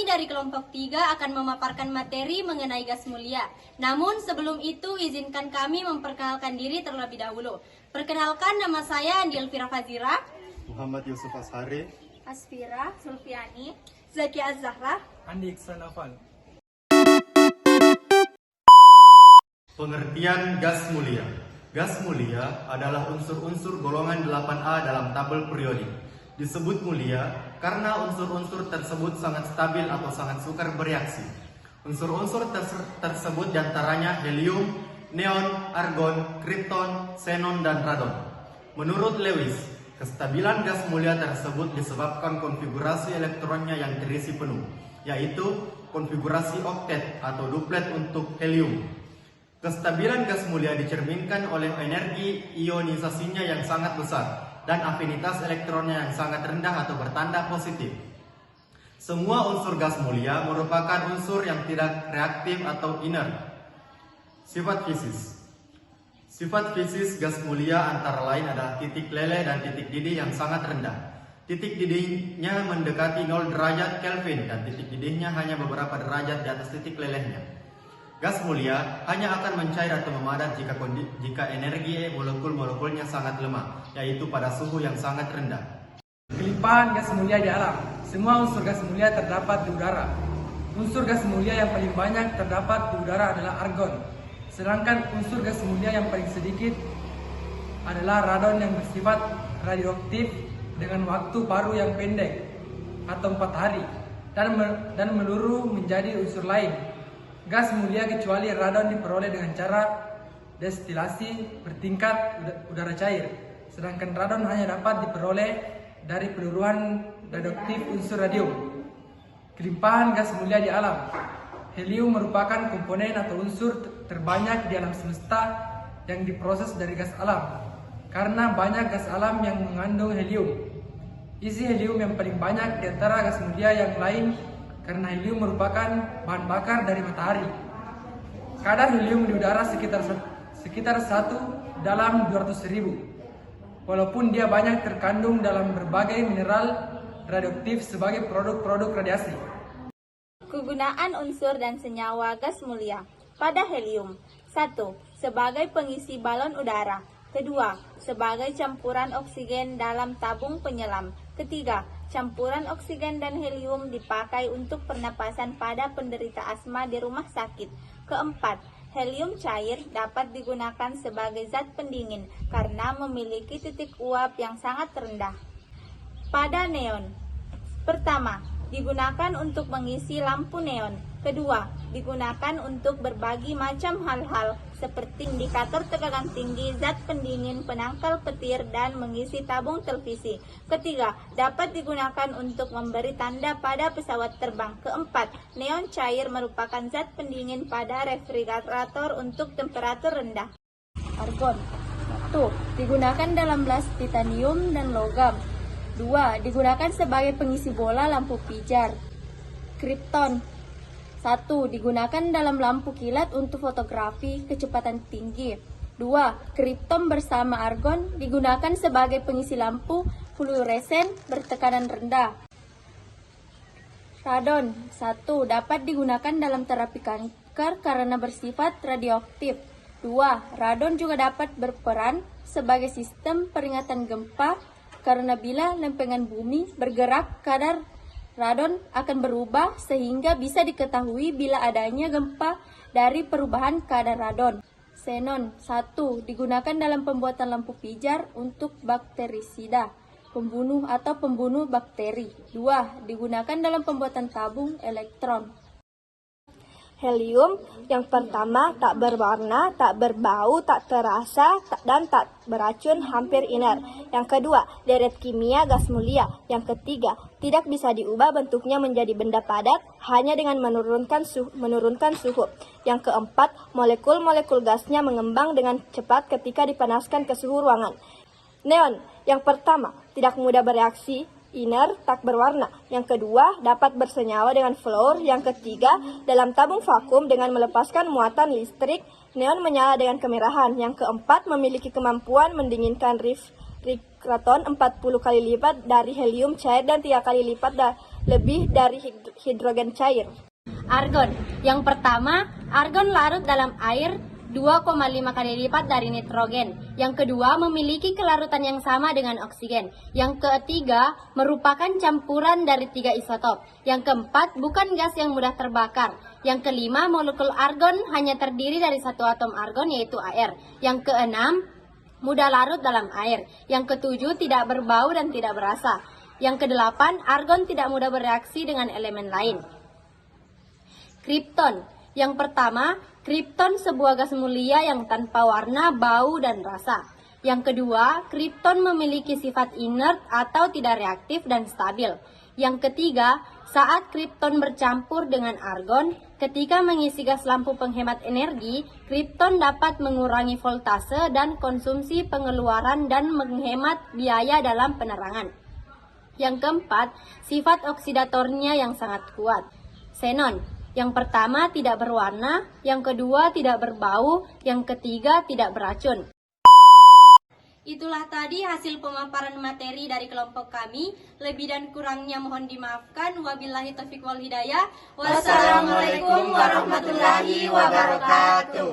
Kami dari kelompok 3 akan memaparkan materi mengenai gas mulia. Namun sebelum itu izinkan kami memperkenalkan diri terlebih dahulu. Perkenalkan, nama saya Andi Elvira Fazira, Muhammad Yusuf Ashari, Asfira Sulfiani, Zaki Az-Zahra, Andi Iksan Afan. Pengertian gas mulia. Gas mulia adalah unsur-unsur golongan 8A dalam tabel periodik. Disebut mulia karena unsur-unsur tersebut sangat stabil atau sangat sukar bereaksi. Unsur-unsur tersebut diantaranya helium, neon, argon, kripton, xenon, dan radon. Menurut Lewis, kestabilan gas mulia tersebut disebabkan konfigurasi elektronnya yang terisi penuh, yaitu konfigurasi oktet atau duplet untuk helium. Kestabilan gas mulia dicerminkan oleh energi ionisasinya yang sangat besar dan afinitas elektronnya yang sangat rendah atau bertanda positif. Semua unsur gas mulia merupakan unsur yang tidak reaktif atau inert. Sifat fisis. Sifat fisis gas mulia antara lain adalah titik leleh dan titik didih yang sangat rendah. Titik didihnya mendekati 0 derajat Kelvin dan titik didihnya hanya beberapa derajat di atas titik lelehnya. Gas mulia hanya akan mencair atau memadat jika energi molekul-molekulnya sangat lemah, yaitu pada suhu yang sangat rendah. Kelimpahan gas mulia di alam. Semua unsur gas mulia terdapat di udara. Unsur gas mulia yang paling banyak terdapat di udara adalah argon. Sedangkan unsur gas mulia yang paling sedikit adalah radon yang bersifat radioaktif dengan waktu paruh yang pendek atau 4 hari dan meluruh menjadi unsur lain. Gas mulia kecuali radon diperoleh dengan cara destilasi bertingkat udara cair. Sedangkan radon hanya dapat diperoleh dari peluruhan radioaktif unsur radium. Kelimpahan gas mulia di alam. Helium merupakan komponen atau unsur terbanyak di alam semesta yang diproses dari gas alam. Karena banyak gas alam yang mengandung helium. Isi helium yang paling banyak di antara gas mulia yang lain karena helium merupakan bahan bakar dari matahari. Kadar helium di udara sekitar 1 dalam 200.000. Walaupun dia banyak terkandung dalam berbagai mineral radioaktif sebagai produk-produk radiasi. Kegunaan unsur dan senyawa gas mulia pada helium. 1. Sebagai pengisi balon udara. 2. Sebagai campuran oksigen dalam tabung penyelam. 3. Campuran oksigen dan helium dipakai untuk pernapasan pada penderita asma di rumah sakit. 4. Helium cair dapat digunakan sebagai zat pendingin karena memiliki titik uap yang sangat rendah. Pada neon. Pertama, digunakan untuk mengisi lampu neon. 2. Digunakan untuk berbagai macam hal-hal seperti indikator tekanan tinggi, zat pendingin, penangkal petir, dan mengisi tabung televisi. 3. Dapat digunakan untuk memberi tanda pada pesawat terbang. 4. Neon cair merupakan zat pendingin pada refrigerator untuk temperatur rendah. Argon. 1. Digunakan dalam las titanium dan logam. 2. Digunakan sebagai pengisi bola lampu pijar. Kripton. 1. Digunakan dalam lampu kilat untuk fotografi kecepatan tinggi. 2. Kripton bersama argon digunakan sebagai pengisi lampu fluoresen bertekanan rendah. Radon. 1. Dapat digunakan dalam terapi kanker karena bersifat radioaktif. 2. Radon juga dapat berperan sebagai sistem peringatan gempa karena bila lempengan bumi bergerak, kadar radon akan berubah sehingga bisa diketahui bila adanya gempa dari perubahan kadar radon. Xenon. 1. Digunakan dalam pembuatan lampu pijar untuk bakterisida, pembunuh atau pembunuh bakteri. 2. Digunakan dalam pembuatan tabung elektron. Helium yang pertama tak berwarna, tak berbau, tak terasa, dan tak beracun, hampir inert. Yang kedua, deret kimia gas mulia. Yang ketiga, tidak bisa diubah bentuknya menjadi benda padat hanya dengan menurunkan suhu. Yang keempat, molekul-molekul gasnya mengembang dengan cepat ketika dipanaskan ke suhu ruangan. Neon yang pertama, tidak mudah bereaksi, inert, tak berwarna. Yang kedua, dapat bersenyawa dengan fluor. Yang ketiga, dalam tabung vakum dengan melepaskan muatan listrik, neon menyala dengan kemerahan. Yang keempat, memiliki kemampuan mendinginkan refrigerator 40 kali lipat dari helium cair dan 3 kali lipat lebih dari hidrogen cair. Argon. Yang pertama, argon larut dalam air 2,5 kali lipat dari nitrogen. Yang kedua, memiliki kelarutan yang sama dengan oksigen. Yang ketiga, merupakan campuran dari 3 isotop. Yang keempat, bukan gas yang mudah terbakar. Yang kelima, molekul argon hanya terdiri dari 1 atom argon, yaitu air. Yang keenam, mudah larut dalam air. Yang ketujuh, tidak berbau dan tidak berasa. Yang kedelapan, argon tidak mudah bereaksi dengan elemen lain. Kripton. Yang pertama, kripton sebuah gas mulia yang tanpa warna, bau, dan rasa. Yang kedua, kripton memiliki sifat inert atau tidak reaktif dan stabil. Yang ketiga, saat kripton bercampur dengan argon, ketika mengisi gas lampu penghemat energi, kripton dapat mengurangi voltase dan konsumsi pengeluaran dan menghemat biaya dalam penerangan. Yang keempat, sifat oksidatornya yang sangat kuat. Xenon. Yang pertama tidak berwarna, yang kedua tidak berbau, yang ketiga tidak beracun. Itulah tadi hasil pemaparan materi dari kelompok kami. Lebih dan kurangnya mohon dimaafkan. Wabillahi taufiq wal hidayah. Wassalamualaikum warahmatullahi wabarakatuh.